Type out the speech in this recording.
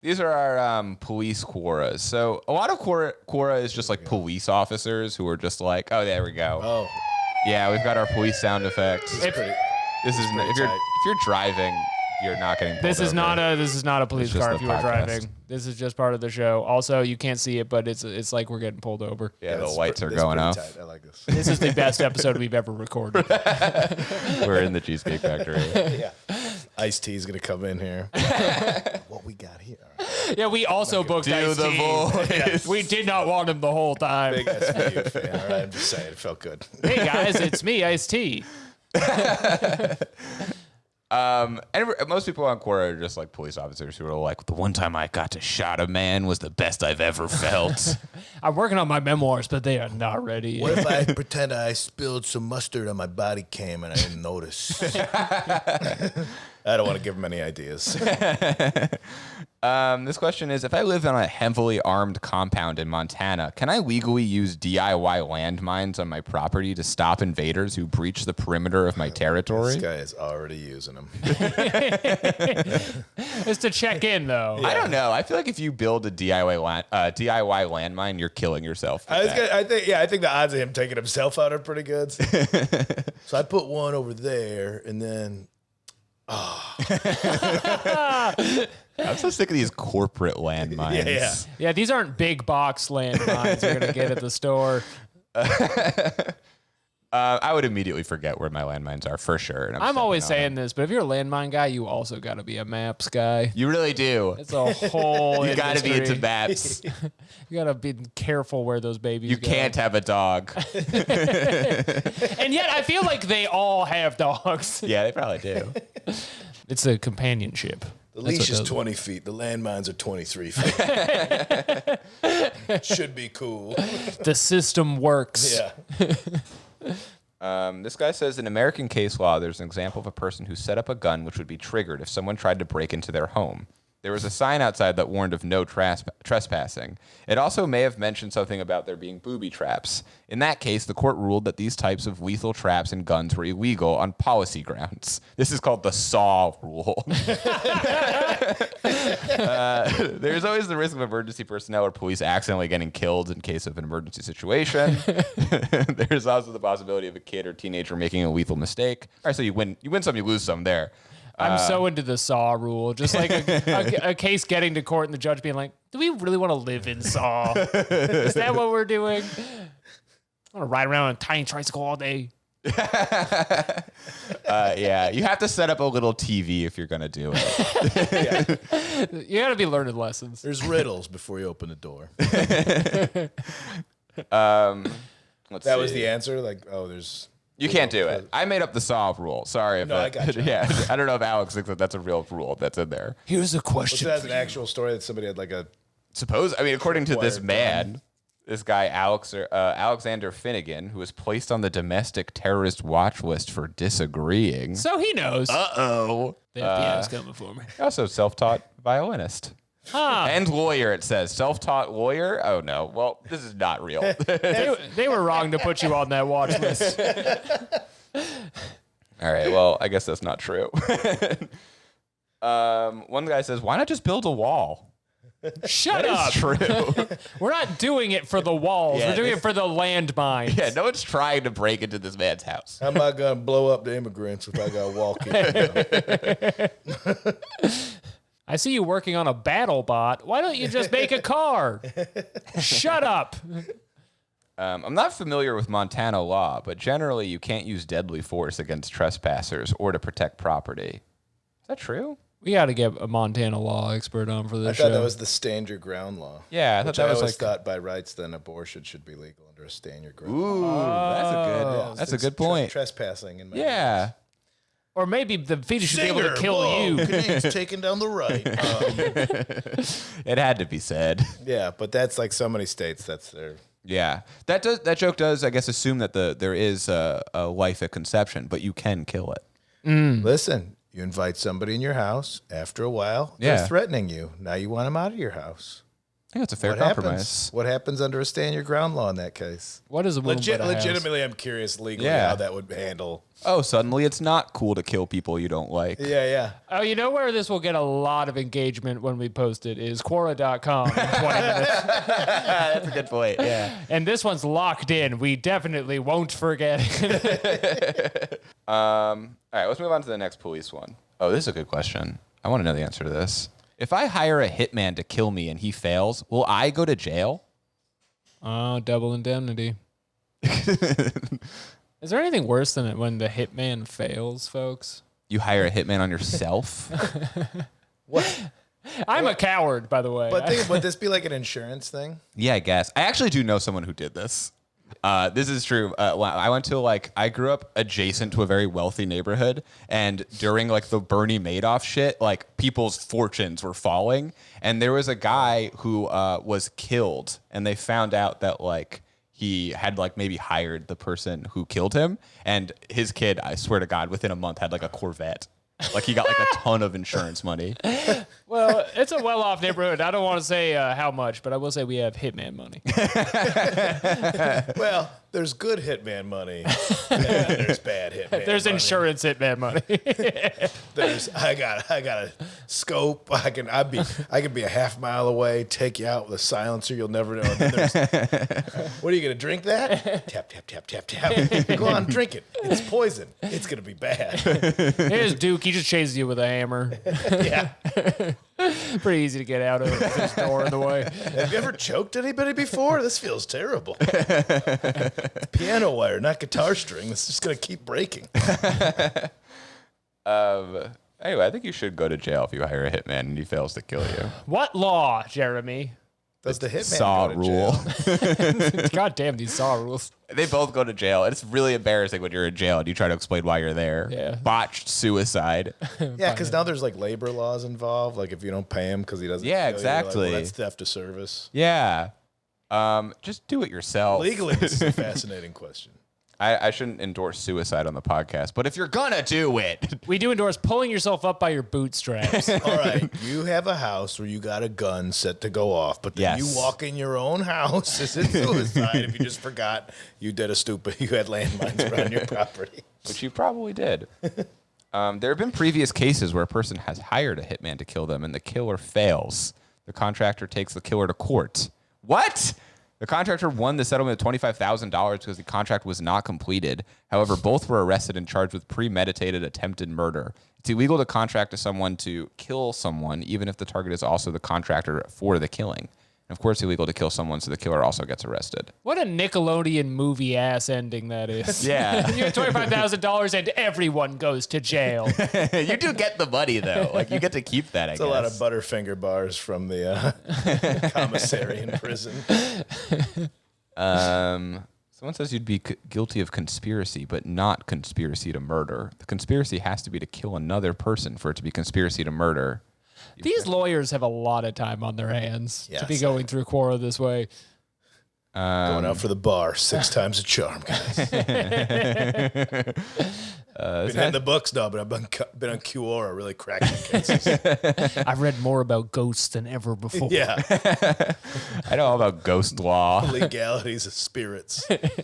These are our police quoras. So a lot of quora is just like police officers who are just like, oh, there we go. Oh, Yeah, we've got our police sound effects. it's pretty. This is pretty if you're tight. driving, you're not getting pulled This is over. not a police It's just car the if you were podcast. driving. This is just part of the show. Also, you can't see it, but it's like we're getting pulled over. Yeah, the it's lights are it's going pretty off. tight. I like this. This is the best episode we've ever recorded. We're in the Cheesecake Factory. Yeah. Ice-T is gonna come in here. What we got here? Yeah, we also booked Do Ice-T. the voice. We did not want him the whole time. Big SVU fan. All right, I'm just saying, it felt good. Hey guys, it's me, Ice-T. And most people on Quora are just like police officers who are like, the one time I got to shot a man was the best I've ever felt. I'm working on my memoirs, but they are not ready. What if I pretend I spilled some mustard on my body cam and I didn't notice? I don't want to give him any ideas. This question is, if I live on a heavily armed compound in Montana, can I legally use DIY landmines on my property to stop invaders who breach the perimeter of my territory? This guy is already using them. It's to check in, though. I don't know. I feel like if you build a DIY landmine, you're killing yourself. with that. I think the odds of him taking himself out are pretty good. So I put one over there, and then I'm so sick of these corporate landmines. Yeah. Yeah, these aren't big box landmines you're gonna get at the store. I would immediately forget where my landmines are for sure. And I'm always stepping on saying this, but if you're a landmine guy, you also got to be a maps guy. them. You really do. It's a whole. You got to be industry. into maps. You got to be careful where those babies. You go. can't have a dog. And yet, I feel like they all have dogs. Yeah, they probably do. It's a companionship. the That's leash what is does it. 20 feet. The landmines are 23 feet. Should be cool. The system works. Yeah. This guy says in American case law, there's an example of a person who set up a gun which would be triggered if someone tried to break into their home. There was a sign outside that warned of no trespassing. It also may have mentioned something about there being booby traps. In that case, the court ruled that these types of lethal traps and guns were illegal on policy grounds. This is called the SAW rule. There's always the risk of emergency personnel or police accidentally getting killed in case of an emergency situation. There's also the possibility of a kid or teenager making a lethal mistake. All right, so you win some, you lose some there. I'm so into the SAW rule. Just like a case getting to court and the judge being like, do we really want to live in SAW? Is that what we're doing? I want to ride around on a tiny tricycle all day. Yeah, you have to set up a little TV if you're going to do it. You got to be learning lessons. There's riddles before you open the door. Let's That was see. the answer? Like, oh, there's... You can't do it. I made up the SAW rule. Sorry. No, I got you. Yeah, I don't know if Alex thinks that that's a real rule that's in there. Here's a So question. that's an actual story that somebody had like a... According to this Tripwire man, this guy, Alexander Finnegan, who was placed on the domestic terrorist watch list for disagreeing. So he knows. Uh-oh. The FBI's coming for me. Also self-taught violinist. Huh. And lawyer, it says. Self-taught lawyer? Oh, no. Well, this is not real. They were wrong to put you on that watch list. All right, well, I guess that's not true. One guy says, why not just build a wall? Shut That up. is true. We're not doing it for the walls. Yeah, We're doing this- it for the landmines. Yeah, no one's trying to break into this man's house. How am I going to blow up the immigrants if I got to walk in? I see you working on a battle bot. Why don't you just make a car? Shut up. I'm not familiar with Montana law, but generally you can't use deadly force against trespassers or to protect property. Is that true? We got to get a Montana law expert on for I this thought show. that was the stand your ground law. Yeah, I thought Which that I was always like. thought by rights then abortion should be legal under a stand your ground. Ooh, that's a good. Yeah, That's a it's good point. Trespassing in my Yeah. Or maybe the fetus should be able to kill you. Canadians taken down the right. It had to be said. Yeah, but that's like so many states. That's their. Yeah, that joke does, I guess, assume that there is a life at conception, but you can kill it. Listen, you invite somebody in your house. After a while, Yeah. they're threatening you. Now you want them out of your house. I think it's a fair What compromise. happens? What happens under a stand your ground law in that case? What is a woman but a house? Legitimately, I'm curious legally Yeah. how that would handle. Oh, suddenly it's not cool to kill people you don't like. Yeah. Oh, you know where this will get a lot of engagement when we post it is Quora.com in 20 minutes. That's a good point. Yeah. And this one's locked in. We definitely won't forget it. All right, let's move on to the next police one. Oh, this is a good question. I want to know the answer to this. If I hire a hitman to kill me and he fails, will I go to jail? Oh, double indemnity. Is there anything worse than it when the hitman fails, folks? You hire a hitman on yourself? What? I'm a coward, by the way. But would this be like an insurance thing? Yeah, I guess. I actually do know someone who did this. This is true. I grew up adjacent to a very wealthy neighborhood, and during like the Bernie Madoff shit, like people's fortunes were falling, and there was a guy who was killed, and they found out that like he had like maybe hired the person who killed him, and his kid, I swear to God, within a month had like a Corvette. Like he got like a ton of insurance money. Well, it's a well-off neighborhood. I don't want to say how much, but I will say we have hitman money. Well, there's good hitman money, and there's bad hitman. There's money. insurance hitman money. I got a scope. I can be a half mile away, take you out with a silencer. You'll never know. And then what are you gonna drink that? Tap tap tap tap tap. Go on, drink it. It's poison. It's gonna be bad. Here's Duke. He just chases you with a hammer. Yeah. Pretty easy to get out of. There's a door in the way. Have you ever choked anybody before? This feels terrible. It's piano wire, not guitar string. This is just gonna keep breaking. Anyway, I think you should go to jail if you hire a hitman and he fails to kill you. What law, Jeremy? Does the hitman Saw go to rule. jail? God damn these saw rules. They both go to jail. It's really embarrassing when you're in jail and you try to explain why you're there. Yeah. Botched suicide. Yeah, because now there's like labor laws involved. Like if you don't pay him because he doesn't. Yeah, kill you, you're like, exactly. well, that's theft of service. Yeah. Just do it yourself. Legally, this is a fascinating question. I shouldn't endorse suicide on the podcast, but if you're gonna do it, We do endorse pulling yourself up by your bootstraps. All right, you have a house where you got a gun set to go off, but then Yes. you walk in your own house. Is it suicide if you just forgot you did you had landmines around your property? which you probably did. There have been previous cases where a person has hired a hitman to kill them and the killer fails. The contractor takes the killer to court. What? The contractor won the settlement of $25,000 because the contract was not completed. However, both were arrested and charged with premeditated attempted murder. It's illegal to contract to someone to kill someone, even if the target is also the contractor for the killing. And of course, illegal to kill someone, so the killer also gets arrested. What a Nickelodeon movie ass ending that is. Yeah. You get $25,000 and everyone goes to jail. You do get the money, though. Like, you get to keep that, I It's guess. a lot of Butterfinger bars from the commissary in prison. Someone says you'd be guilty of conspiracy, but not conspiracy to murder. The conspiracy has to be to kill another person for it to be conspiracy to murder. These lawyers have a lot of time on their hands to be Yes. going through Quora this way. Going out for the bar 6 times a charm, guys. Been in the books, no, but I've been on Quora really cracking cases. I've read more about ghosts than ever before. Yeah, I know all about ghost law. legalities of spirits.